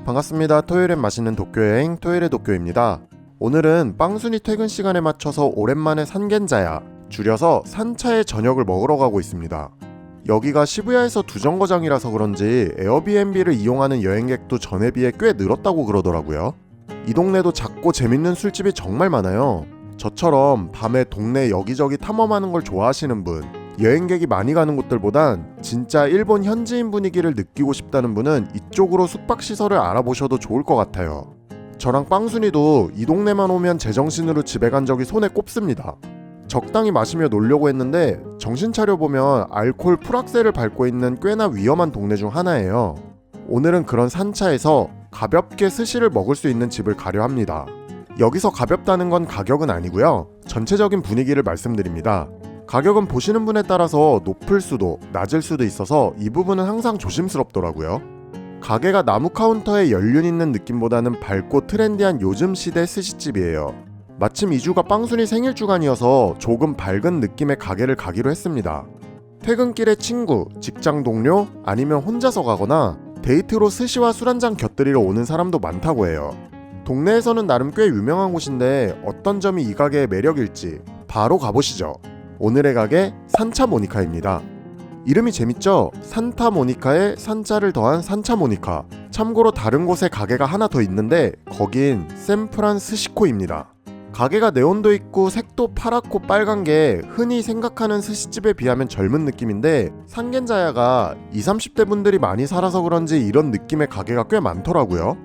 반갑습니다. 토요일엔 맛있는 도쿄여행 토요일의 도쿄입니다. 오늘은 빵순이 퇴근 시간에 맞춰서 오랜만에 산겐자야, 줄여서 산차의 저녁을 먹으러 가고 있습니다. 여기가 시부야에서 두 정거장이라서 그런지 에어비앤비를 이용하는 여행객도 전에 비해 꽤 늘었다고 그러더라고요. 이 동네도 작고 재밌는 술집이 정말 많아요. 저처럼 밤에 동네 여기저기 탐험하는 걸 좋아하시는 분, 여행객이 많이 가는 곳들보단 진짜 일본 현지인 분위기를 느끼고 싶다는 분은 이쪽으로 숙박시설을 알아보셔도 좋을 것 같아요. 저랑 빵순이도 이 동네만 오면 제정신으로 집에 간 적이 손에 꼽습니다. 적당히 마시며 놀려고 했는데 정신 차려보면 알코올 풀악셀을 밟고 있는 꽤나 위험한 동네 중 하나예요. 오늘은 그런 산차에서 가볍게 스시를 먹을 수 있는 집을 가려 합니다. 여기서 가볍다는 건 가격은 아니고요. 전체적인 분위기를 말씀드립니다. 가격은 보시는 분에 따라서 높을 수도 낮을 수도 있어서 이 부분은 항상 조심스럽더라고요. 가게가 나무 카운터에 연륜 있는 느낌보다는 밝고 트렌디한 요즘 시대 스시집이에요. 마침 2주가 빵순이 생일 주간이어서 조금 밝은 느낌의 가게를 가기로 했습니다. 퇴근길에 친구, 직장 동료, 아니면 혼자서 가거나 데이트로 스시와 술 한잔 곁들이러 오는 사람도 많다고 해요. 동네에서는 나름 꽤 유명한 곳인데 어떤 점이 이 가게의 매력일지 바로 가보시죠. 오늘의 가게 산차모니카입니다. 이름이 재밌죠? 산타모니카에 산자를 더한 산차모니카. 참고로 다른 곳에 가게가 하나 더 있는데 거긴 샌프란스시코입니다. 가게가 네온도 있고 색도 파랗고 빨간 게 흔히 생각하는 스시집에 비하면 젊은 느낌인데 산겐자야가 20, 30대 분들이 많이 살아서 그런지 이런 느낌의 가게가 꽤 많더라고요.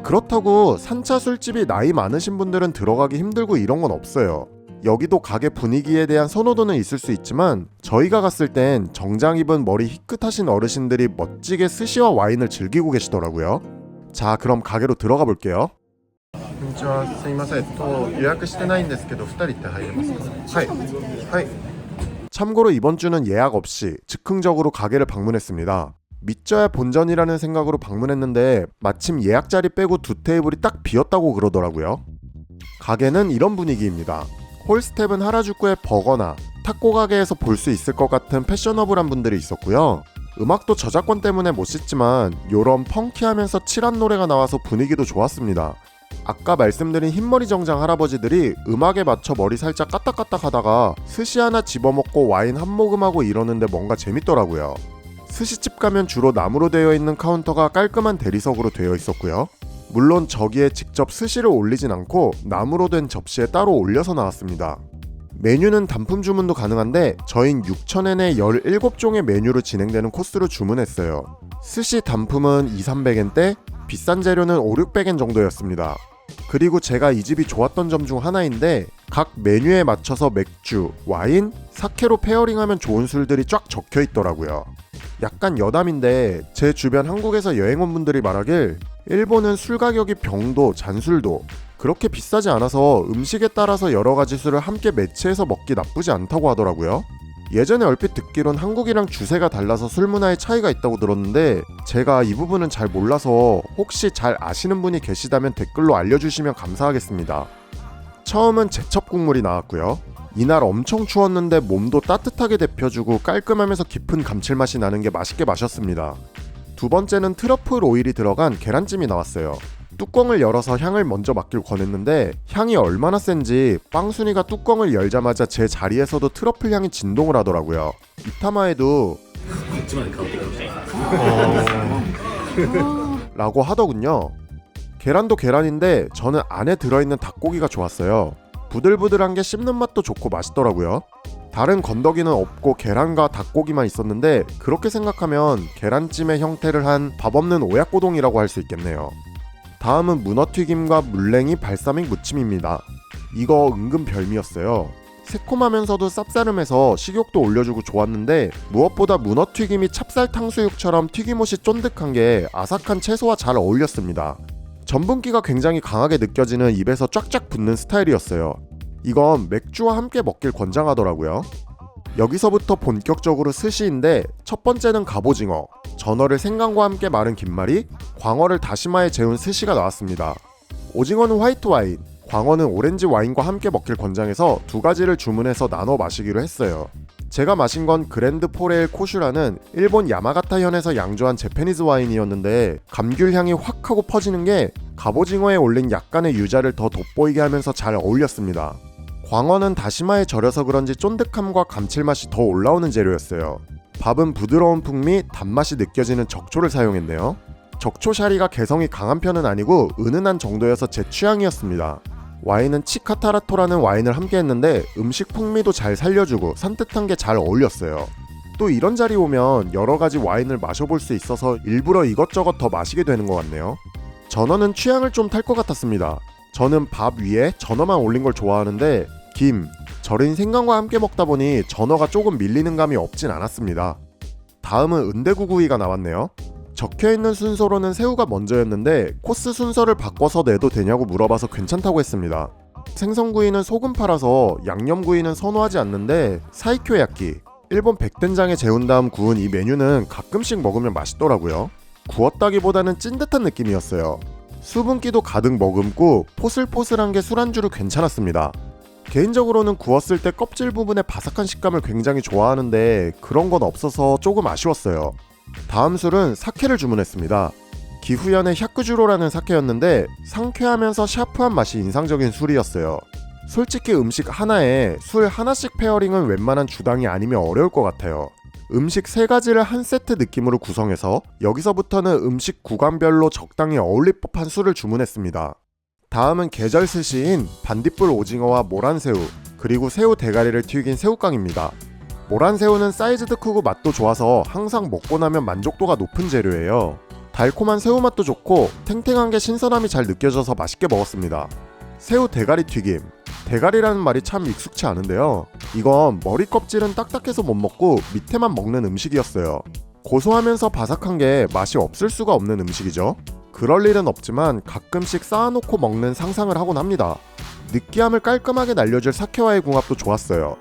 그렇다고 산차 술집이 나이 많으신 분들은 들어가기 힘들고 이런 건 없어요. 여기도 가게 분위기에 대한 선호도는 있을 수 있지만 저희가 갔을 땐 정장 입은 머리 희끗하신 어르신들이 멋지게 스시와 와인을 즐기고 계시더라고요. 자, 그럼 가게로 들어가 볼게요. こんにちは、すいません。予約してないんですけど、2人って入れますか？はい。はい。 참고로 이번 주는 예약 없이 즉흥적으로 가게를 방문했습니다. 믿져야 본전이라는 생각으로 방문했는데 마침 예약 자리 빼고 두 테이블이 딱 비었다고 그러더라고요. 가게는 이런 분위기입니다. 홀스텝은 하라주쿠의 버거나 타코 가게에서 볼 수 있을 것 같은 패셔너블한 분들이 있었고요. 음악도 저작권 때문에 못 씻지만 요런 펑키하면서 칠한 노래가 나와서 분위기도 좋았습니다. 아까 말씀드린 흰머리 정장 할아버지들이 음악에 맞춰 머리 살짝 까딱까딱 하다가 스시 하나 집어먹고 와인 한 모금하고 이러는데 뭔가 재밌더라고요. 스시집 가면 주로 나무로 되어 있는 카운터가 깔끔한 대리석으로 되어 있었고요. 물론 저기에 직접 스시를 올리진 않고 나무로 된 접시에 따로 올려서 나왔습니다. 메뉴는 단품 주문도 가능한데 저흰 6,000엔에 17종의 메뉴로 진행되는 코스로 주문했어요. 스시 단품은 200~300엔대, 비싼 재료는 500~600엔 정도였습니다. 그리고 제가 이 집이 좋았던 점 중 하나인데 각 메뉴에 맞춰서 맥주, 와인, 사케로 페어링하면 좋은 술들이 쫙 적혀 있더라고요. 약간 여담인데 제 주변 한국에서 여행 온 분들이 말하길 일본은 술 가격이 병도 잔술도 그렇게 비싸지 않아서 음식에 따라서 여러 가지 술을 함께 매치해서 먹기 나쁘지 않다고 하더라고요. 예전에 얼핏 듣기론 한국이랑 주세가 달라서 술 문화의 차이가 있다고 들었는데 제가 이 부분은 잘 몰라서 혹시 잘 아시는 분이 계시다면 댓글로 알려주시면 감사하겠습니다. 처음은 제첩 국물이 나왔고요. 이날 엄청 추웠는데 몸도 따뜻하게 데펴주고 깔끔하면서 깊은 감칠맛이 나는 게 맛있게 마셨습니다. 두 번째는 트러플 오일이 들어간 계란찜이 나왔어요. 뚜껑을 열어서 향을 먼저 맡길 권했는데 향이 얼마나 센지 빵순이가 뚜껑을 열자마자 제 자리에서도 트러플 향이 진동을 하더라고요. 이타마에도 라고 하더군요. 계란도 계란인데 저는 안에 들어있는 닭고기가 좋았어요. 부들부들한 게 씹는 맛도 좋고 맛있더라고요. 다른 건더기는 없고 계란과 닭고기만 있었는데 그렇게 생각하면 계란찜의 형태를 한 밥 없는 오야코동이라고 할 수 있겠네요. 다음은 문어튀김과 물냉이 발사믹 무침입니다. 이거 은근 별미였어요. 새콤하면서도 쌉싸름해서 식욕도 올려주고 좋았는데 무엇보다 문어튀김이 찹쌀 탕수육처럼 튀김옷이 쫀득한 게 아삭한 채소와 잘 어울렸습니다. 전분기가 굉장히 강하게 느껴지는 입에서 쫙쫙 붙는 스타일이었어요. 이건 맥주와 함께 먹길 권장하더라고요. 여기서부터 본격적으로 스시인데 첫 번째는 갑오징어, 전어를 생강과 함께 마른 김말이, 광어를 다시마에 재운 스시가 나왔습니다. 오징어는 화이트 와인, 광어는 오렌지 와인과 함께 먹길 권장해서 두 가지를 주문해서 나눠 마시기로 했어요. 제가 마신 건 그랜드 포레일 코슈라는 일본 야마가타현에서 양조한 재패니즈 와인이었는데 감귤 향이 확 하고 퍼지는 게 갑오징어에 올린 약간의 유자를 더 돋보이게 하면서 잘 어울렸습니다. 광어는 다시마에 절여서 그런지 쫀득함과 감칠맛이 더 올라오는 재료였어요. 밥은 부드러운 풍미, 단맛이 느껴지는 적초를 사용했네요. 적초 샤리가 개성이 강한 편은 아니고 은은한 정도여서 제 취향이었습니다. 와인은 치카타라토라는 와인을 함께 했는데 음식 풍미도 잘 살려주고 산뜻한 게 잘 어울렸어요. 또 이런 자리 오면 여러 가지 와인을 마셔볼 수 있어서 일부러 이것저것 더 마시게 되는 것 같네요. 전어는 취향을 좀 탈 것 같았습니다. 저는 밥 위에 전어만 올린 걸 좋아하는데 김, 절인 생강과 함께 먹다 보니 전어가 조금 밀리는 감이 없진 않았습니다. 다음은 은대구구이가 나왔네요. 적혀있는 순서로는 새우가 먼저였는데 코스 순서를 바꿔서 내도 되냐고 물어봐서 괜찮다고 했습니다. 생선구이는 소금 팔아서 양념구이는 선호하지 않는데 사이쿄야끼, 일본 백된장에 재운 다음 구운 이 메뉴는 가끔씩 먹으면 맛있더라고요. 구웠다기보다는 찐듯한 느낌이었어요. 수분기도 가득 머금고 포슬포슬한 게 술안주로 괜찮았습니다. 개인적으로는 구웠을 때 껍질 부분의 바삭한 식감을 굉장히 좋아하는데 그런 건 없어서 조금 아쉬웠어요. 다음 술은 사케를 주문했습니다. 기후현의 샤크주로라는 사케였는데 상쾌하면서 샤프한 맛이 인상적인 술이었어요. 솔직히 음식 하나에 술 하나씩 페어링은 웬만한 주당이 아니면 어려울 것 같아요. 음식 3가지를 한 세트 느낌으로 구성해서 여기서부터는 음식 구간별로 적당히 어울릴 법한 술을 주문했습니다. 다음은 계절 스시인 반딧불 오징어와 모란새우, 그리고 새우 대가리를 튀긴 새우깡입니다. 모란새우는 사이즈도 크고 맛도 좋아서 항상 먹고 나면 만족도가 높은 재료예요. 달콤한 새우 맛도 좋고 탱탱한 게 신선함이 잘 느껴져서 맛있게 먹었습니다. 새우 대가리 튀김, 대가리라는 말이 참 익숙치 않은데요. 이건 머리 껍질은 딱딱해서 못 먹고 밑에만 먹는 음식이었어요. 고소하면서 바삭한 게 맛이 없을 수가 없는 음식이죠. 그럴 일은 없지만 가끔씩 쌓아놓고 먹는 상상을 하곤 합니다. 느끼함을 깔끔하게 날려줄 사케와의 궁합도 좋았어요.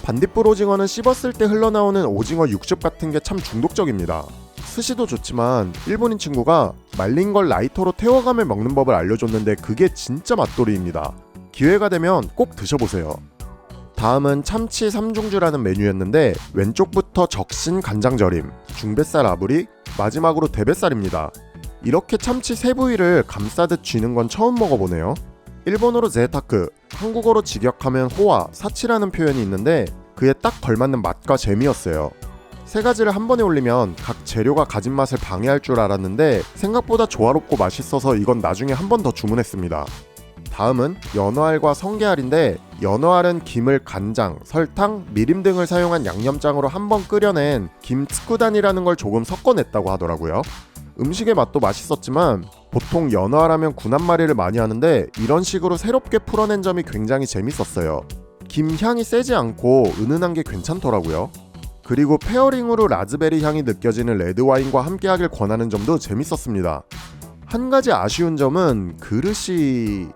반딧불 오징어는 씹었을 때 흘러나오는 오징어 육즙 같은 게 참 중독적입니다. 스시도 좋지만 일본인 친구가 말린 걸 라이터로 태워가며 먹는 법을 알려줬는데 그게 진짜 맛돌이입니다. 기회가 되면 꼭 드셔보세요. 다음은 참치 3중주라는 메뉴였는데 왼쪽부터 적신 간장절임, 중뱃살 아부리, 마지막으로 대뱃살입니다. 이렇게 참치 3부위를 감싸듯 쥐는 건 처음 먹어보네요. 일본어로 제타크, 한국어로 직역하면 호화, 사치라는 표현이 있는데 그에 딱 걸맞는 맛과 재미였어요. 3가지를 한 번에 올리면 각 재료가 가진 맛을 방해할 줄 알았는데 생각보다 조화롭고 맛있어서 이건 나중에 한 번 더 주문했습니다. 다음은 연어알과 성게알인데 연어알은 김을 간장, 설탕, 미림 등을 사용한 양념장으로 한번 끓여낸 김츠쿠단이라는 걸 조금 섞어냈다고 하더라고요. 음식의 맛도 맛있었지만 보통 연어알 하면 군 한 마리를 많이 하는데 이런 식으로 새롭게 풀어낸 점이 굉장히 재밌었어요. 김 향이 세지 않고 은은한 게 괜찮더라고요. 그리고 페어링으로 라즈베리 향이 느껴지는 레드와인과 함께하길 권하는 점도 재밌었습니다. 한 가지 아쉬운 점은 그릇이...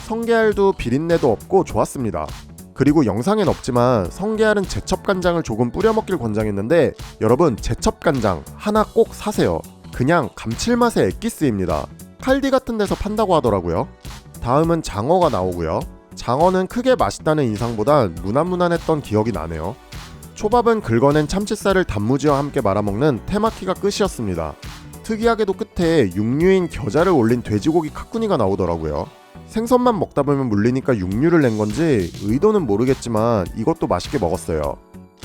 성게알도 비린내도 없고 좋았습니다. 그리고 영상엔 없지만 성게알은 제첩간장을 조금 뿌려 먹길 권장했는데 여러분 제첩간장 하나 꼭 사세요. 그냥 감칠맛의 엑기스입니다. 칼디 같은 데서 판다고 하더라고요. 다음은 장어가 나오고요. 장어는 크게 맛있다는 인상보단 무난무난했던 기억이 나네요. 초밥은 긁어낸 참치살을 단무지와 함께 말아먹는 테마키가 끝이었습니다. 특이하게도 끝에 육류인 겨자를 올린 돼지고기 카쿠니가 나오더라고요. 생선만 먹다 보면 물리니까 육류를 낸 건지 의도는 모르겠지만 이것도 맛있게 먹었어요.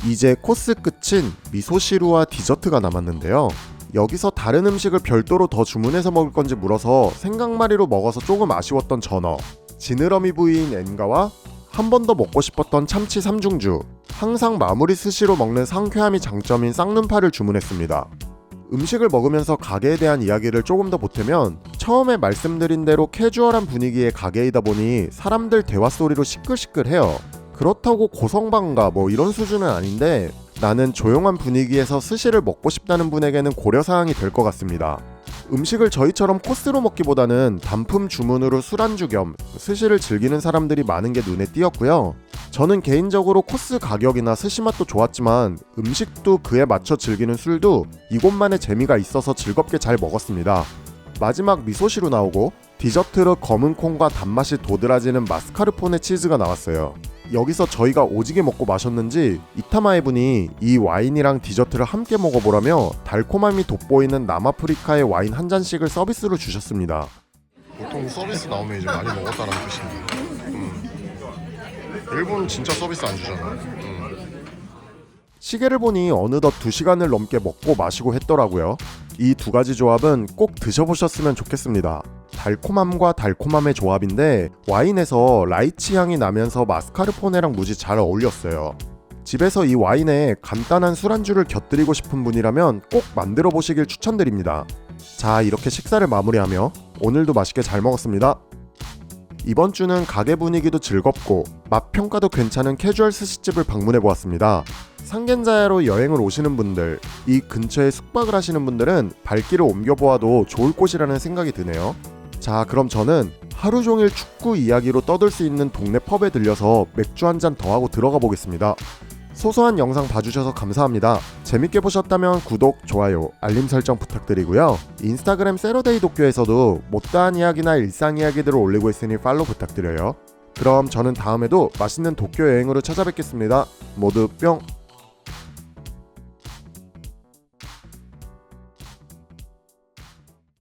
이제 코스 끝인 미소시루와 디저트가 남았는데요. 여기서 다른 음식을 별도로 더 주문해서 먹을 건지 물어서 생강마리로 먹어서 조금 아쉬웠던 전어, 지느러미 부위인 엔가와 한 번 더 먹고 싶었던 참치 3중주, 항상 마무리 스시로 먹는 상쾌함이 장점인 쌍눈파를 주문했습니다. 음식을 먹으면서 가게에 대한 이야기를 조금 더 보태면 처음에 말씀드린 대로 캐주얼한 분위기의 가게이다 보니 사람들 대화 소리로 시끌시끌해요. 그렇다고 고성방가 뭐 이런 수준은 아닌데 나는 조용한 분위기에서 스시를 먹고 싶다는 분에게는 고려사항이 될 것 같습니다. 음식을 저희처럼 코스로 먹기보다는 단품 주문으로 술안주 겸 스시를 즐기는 사람들이 많은 게 눈에 띄었고요. 저는 개인적으로 코스 가격이나 스시 맛도 좋았지만 음식도 그에 맞춰 즐기는 술도 이곳만의 재미가 있어서 즐겁게 잘 먹었습니다. 마지막 미소시루 나오고 디저트로 검은 콩과 단맛이 도드라지는 마스카르포네 치즈가 나왔어요. 여기서 저희가 오지게 먹고 마셨는지 이타마에 분이 이 와인이랑 디저트를 함께 먹어보라며 달콤함이 돋보이는 남아프리카의 와인 한 잔씩을 서비스로 주셨습니다. 보통 서비스 나오면 이제 많이 먹었다는 뜻인데 일본은 진짜 서비스 안 주잖아. 시계를 보니 어느덧 2시간을 넘게 먹고 마시고 했더라고요. 이 두 가지 조합은 꼭 드셔보셨으면 좋겠습니다. 달콤함과 달콤함의 조합인데 와인에서 라이치 향이 나면서 마스카르포네랑 무지 잘 어울렸어요. 집에서 이 와인에 간단한 술안주를 곁들이고 싶은 분이라면 꼭 만들어 보시길 추천드립니다. 자, 이렇게 식사를 마무리하며 오늘도 맛있게 잘 먹었습니다. 이번 주는 가게 분위기도 즐겁고 맛 평가도 괜찮은 캐주얼 스시집을 방문해 보았습니다. 상겐자야로 여행을 오시는 분들, 이 근처에 숙박을 하시는 분들은 발길을 옮겨보아도 좋을 곳이라는 생각이 드네요. 자, 그럼 저는 하루 종일 축구 이야기로 떠들 수 있는 동네 펍에 들려서 맥주 한 잔 더 하고 들어가 보겠습니다. 소소한 영상 봐주셔서 감사합니다. 재밌게 보셨다면 구독, 좋아요, 알림 설정 부탁드리고요. 인스타그램 세러데이 도쿄에서도 못다한 이야기나 일상 이야기들을 올리고 있으니 팔로우 부탁드려요. 그럼 저는 다음에도 맛있는 도쿄 여행으로 찾아뵙겠습니다. 모두 뿅!